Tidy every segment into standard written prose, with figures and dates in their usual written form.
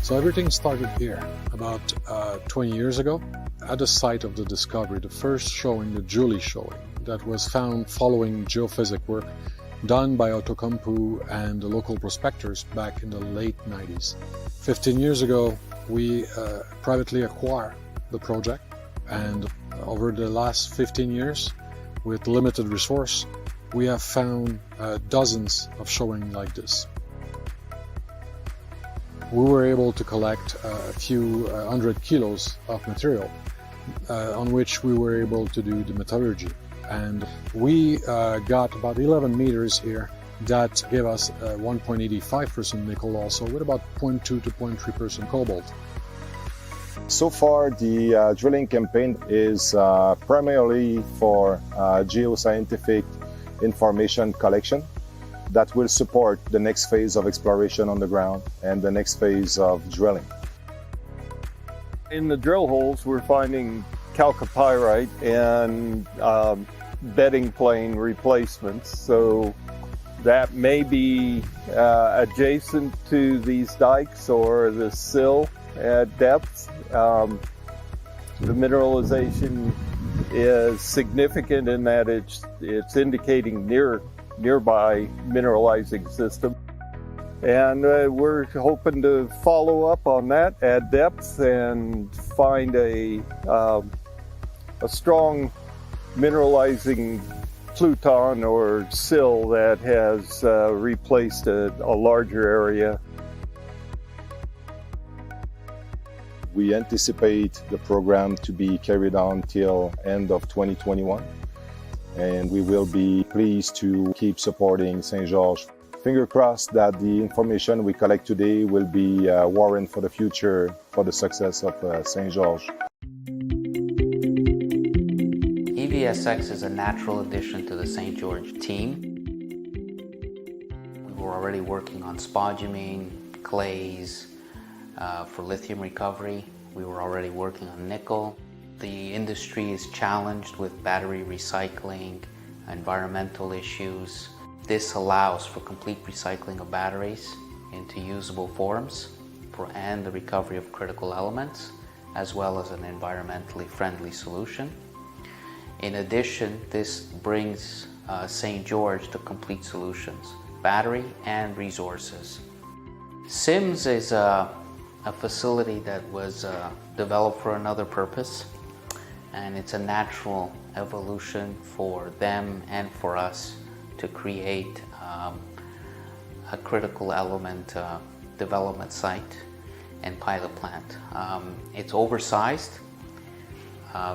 So everything started here about 20 years ago at the site of the discovery, the first showing, the Julie showing, that was found following geophysic work done by Outokumpu and the local prospectors back in the late 90s. 15 years ago, we privately acquired the project, and over the last 15 years, with limited resource, we have found dozens of showings like this. We were able to collect a few 100 kilos of material on which we were able to do the metallurgy. And we got about 11 meters here that gave us 1.85% nickel also, with about 0.2 to 0.3% cobalt. So far, the drilling campaign is primarily for geoscientific information collection that will support the next phase of exploration on the ground and the next phase of drilling. In the drill holes, we're finding chalcopyrite and bedding plane replacements. So that may be adjacent to these dikes or the sill at depth. The mineralization is significant in that it's indicating nearby mineralizing system. And we're hoping to follow up on that at depth and find a strong mineralizing pluton or sill that has replaced a larger area. We anticipate the program to be carried on till end of 2021, and we will be pleased to keep supporting St. George. Finger crossed that the information we collect today will be a warrant for the future for the success of St. George. EVSX is a natural addition to the St. George team. We were already working on spodumene, clays, for lithium recovery. We were already working on nickel. The industry is challenged with battery recycling, environmental issues. This allows for complete recycling of batteries into usable forms and the recovery of critical elements, as well as an environmentally friendly solution. In addition, this brings St. George to complete solutions, battery and resources. SIMS is a facility that was developed for another purpose, and it's a natural evolution for them and for us to create a critical element development site and pilot plant. It's oversized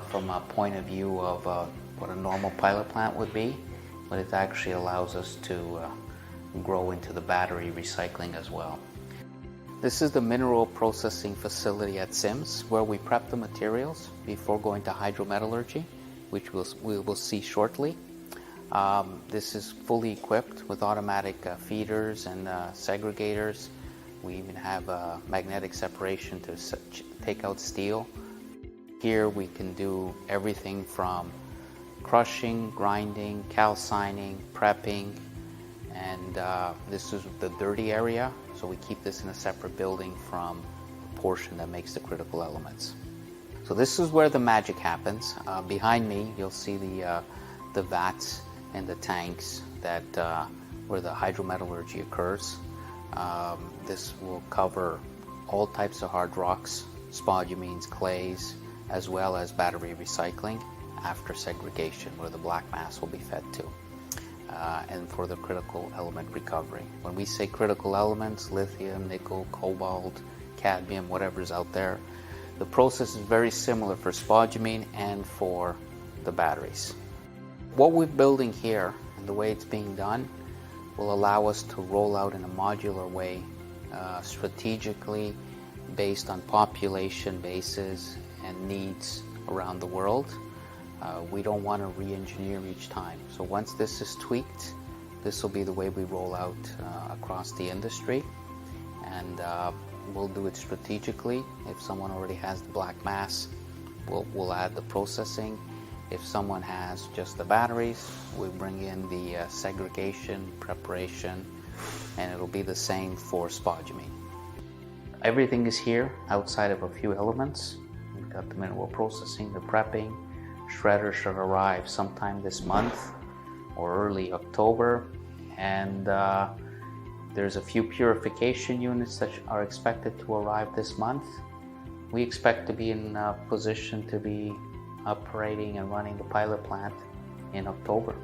from a point of view of what a normal pilot plant would be, but it actually allows us to grow into the battery recycling as well. This is the mineral processing facility at SIMS, where we prep the materials before going to hydrometallurgy, which we will see shortly. This is fully equipped with automatic feeders and segregators. We even have magnetic separation to take out steel. Here we can do everything from crushing, grinding, calcining, prepping, and this is the dirty area, so we keep this in a separate building from the portion that makes the critical elements. So this is where the magic happens. Behind me you'll see the vats and the tanks that where the hydrometallurgy occurs. This will cover all types of hard rocks, spodumines, clays, as well as battery recycling after segregation, where the black mass will be fed to, and for the critical element recovery. When we say critical elements, lithium, nickel, cobalt, cadmium, whatever's out there, the process is very similar for spodumene and for the batteries. What we're building here and the way it's being done will allow us to roll out in a modular way, strategically based on population bases and needs around the world. We don't want to re-engineer each time. So once this is tweaked, this will be the way we roll out across the industry, and we'll do it strategically. If someone already has the black mass, we'll add the processing. If someone has just the batteries, we bring in the segregation, preparation, and it'll be the same for spodumene. Everything is here outside of a few elements. We've got the mineral processing, the prepping. Shredder should arrive sometime this month or early October. And there's a few purification units that are expected to arrive this month. We expect to be in a position to be operating and running the pilot plant in October.